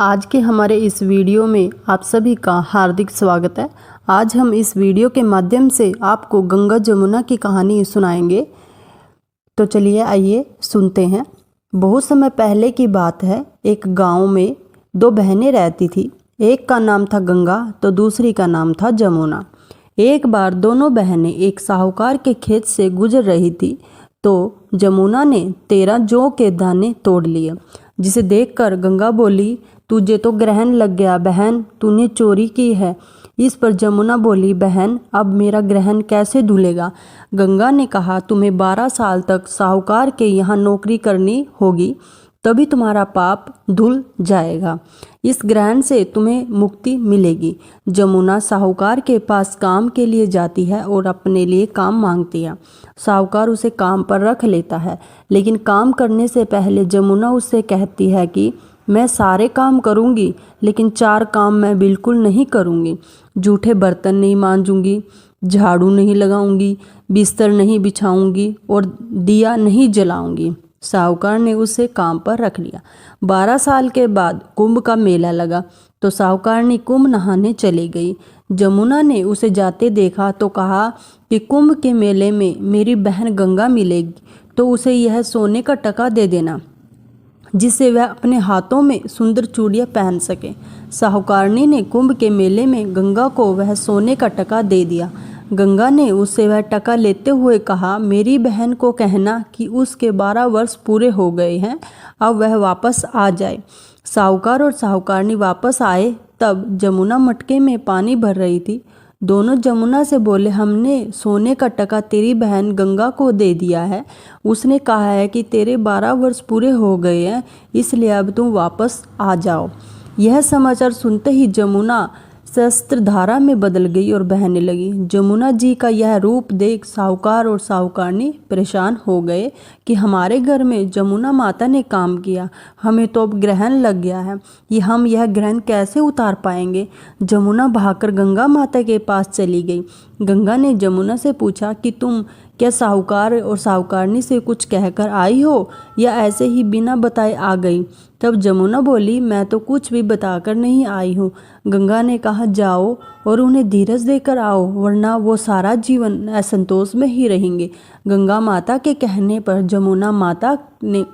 आज के हमारे इस वीडियो में आप सभी का हार्दिक स्वागत है। आज हम इस वीडियो के माध्यम से आपको गंगा जमुना की कहानी सुनाएंगे। तो चलिए आइए सुनते हैं। बहुत समय पहले की बात है। एक गांव में दो बहनें रहती थी। एक का नाम था गंगा तो दूसरी का नाम था जमुना। एक बार दोनों बहनें एक साहूकार के खेत से गुजर रही थी तो जमुना ने 13 जौ के दाने तोड़ लिए, जिसे देखकर गंगा बोली, तुझे तो ग्रहण लग गया बहन, तूने चोरी की है। इस पर जमुना बोली, बहन अब मेरा ग्रहण कैसे धुलेगा। गंगा ने कहा, तुम्हें 12 साल तक साहूकार के यहाँ नौकरी करनी होगी, तभी तुम्हारा पाप धुल जाएगा। इस ग्रहण से तुम्हें मुक्ति मिलेगी। जमुना साहूकार के पास काम के लिए जाती है और अपने लिए काम मांगती है। साहूकार उसे काम पर रख लेता है, लेकिन काम करने से पहले जमुना उससे कहती है कि मैं सारे काम करूंगी, लेकिन 4 काम मैं बिल्कुल नहीं करूंगी। जूठे बर्तन नहीं मांजूंगी, झाड़ू नहीं लगाऊंगी, बिस्तर नहीं बिछाऊंगी और दिया नहीं जलाऊंगी। साहूकार ने उसे काम पर रख लिया। 12 साल के बाद कुंभ का मेला लगा तो साहूकार ने कुंभ नहाने चली गई। जमुना ने उसे जाते देखा तो कहा कि कुंभ के मेले में मेरी बहन गंगा मिलेगी तो उसे यह सोने का टका दे देना, जिससे वह अपने हाथों में सुंदर चूड़ियां पहन सके। साहूकारनी ने कुंभ के मेले में गंगा को वह सोने का टका दे दिया। गंगा ने उससे वह टका लेते हुए कहा, मेरी बहन को कहना कि उसके 12 वर्ष पूरे हो गए हैं, अब वह वापस आ जाए। साहूकार और साहूकारनी वापस आए तब जमुना मटके में पानी भर रही थी। दोनों जमुना से बोले, हमने सोने का टका तेरी बहन गंगा को दे दिया है। उसने कहा है कि तेरे 12 वर्ष पूरे हो गए हैं, इसलिए अब तुम वापस आ जाओ। यह समाचार सुनते ही जमुना शस्त्रधारा में बदल गई और बहने लगी। जमुना जी का यह रूप देख साहूकार और साहूकारनी परेशान हो गए कि हमारे घर में जमुना माता ने काम किया, हमें तो अब ग्रहण लग गया है, हम यह ग्रहण कैसे उतार पाएंगे। जमुना भागकर गंगा माता के पास चली गई। गंगा ने जमुना से पूछा कि तुम क्या साहूकार और साहूकारनी से कुछ कहकर आई हो या ऐसे ही बिना बताए आ गई। तब जमुना बोली, मैं तो कुछ भी बताकर नहीं आई हूँ। गंगा ने कहा, जाओ और उन्हें धीरज देकर आओ, वरना वो सारा जीवन असंतोष में ही रहेंगे। गंगा माता के कहने पर जमुना माता ने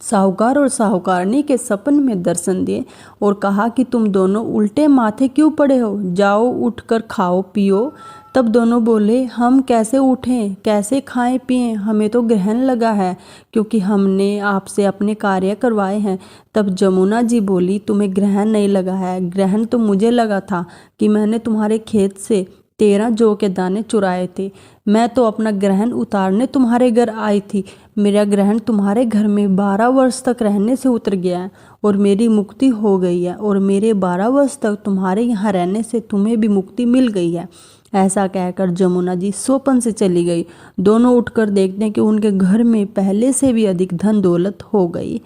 साहूकार और साहूकारनी के सपन में दर्शन दिए और कहा कि तुम दोनों उल्टे माथे क्यों पड़े हो, जाओ उठकर खाओ पियो। तब दोनों बोले, हम कैसे उठें, कैसे खाएं पिएं, हमें तो ग्रहण लगा है क्योंकि हमने आपसे अपने कार्य करवाए हैं। तब जमुना जी बोली, तुम्हें ग्रहण नहीं लगा है, ग्रहण तो मुझे लगा था कि मैंने तुम्हारे खेत से 13 जौ के दाने चुराए थे। मैं तो अपना ग्रहण उतारने तुम्हारे घर आई थी। मेरा ग्रहण तुम्हारे घर में 12 वर्ष तक रहने से उतर गया है और मेरी मुक्ति हो गई है, और मेरे 12 वर्ष तक तुम्हारे यहाँ रहने से तुम्हें भी मुक्ति मिल गई है। ऐसा कहकर जमुना जी सोपन से चली गई। दोनों उठकर देखते हैं कि उनके घर में पहले से भी अधिक धन दौलत हो गई।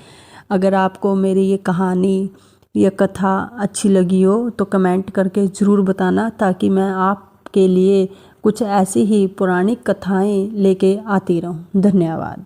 अगर आपको मेरी ये कहानी या कथा अच्छी लगी हो तो कमेंट करके ज़रूर बताना, ताकि मैं आपके लिए कुछ ऐसी ही पौराणिक कथाएं लेके आती रहूं। धन्यवाद।